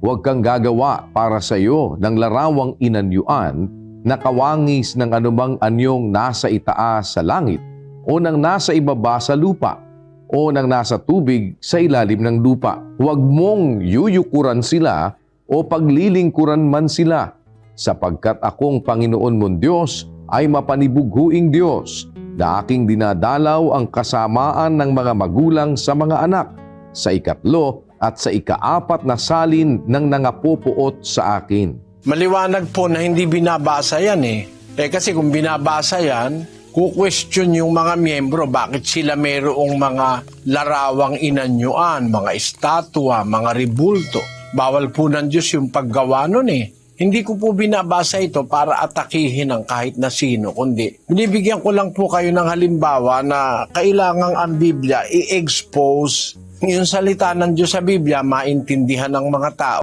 huwag kang gagawa para sa iyo ng larawang inanyuan na kawangis ng anumang anyong nasa itaas sa langit o ng nasa ibaba sa lupa o ng nasa tubig sa ilalim ng lupa. Huwag mong yuyukuran sila o paglilingkuran man sila, sapagkat akong Panginoon mong Diyos ay mapanibughuing Diyos na aking dinadalaw ang kasamaan ng mga magulang sa mga anak sa ikatlo at sa ikaapat na salin ng nangapopuot sa akin. Maliwanag po na hindi binabasa yan kasi kung binabasa yan, ku-question yung mga miyembro bakit sila mayroong mga larawang inanyuan, mga estatwa, mga ribulto. Bawal po ng Diyos yung paggawa nun Hindi ko po binabasa ito para atakihin ang kahit na sino, kundi binibigyan ko lang po kayo ng halimbawa na kailangang ang Biblia i-expose yung salita ng Diyos sa Biblia, maintindihan ng mga tao.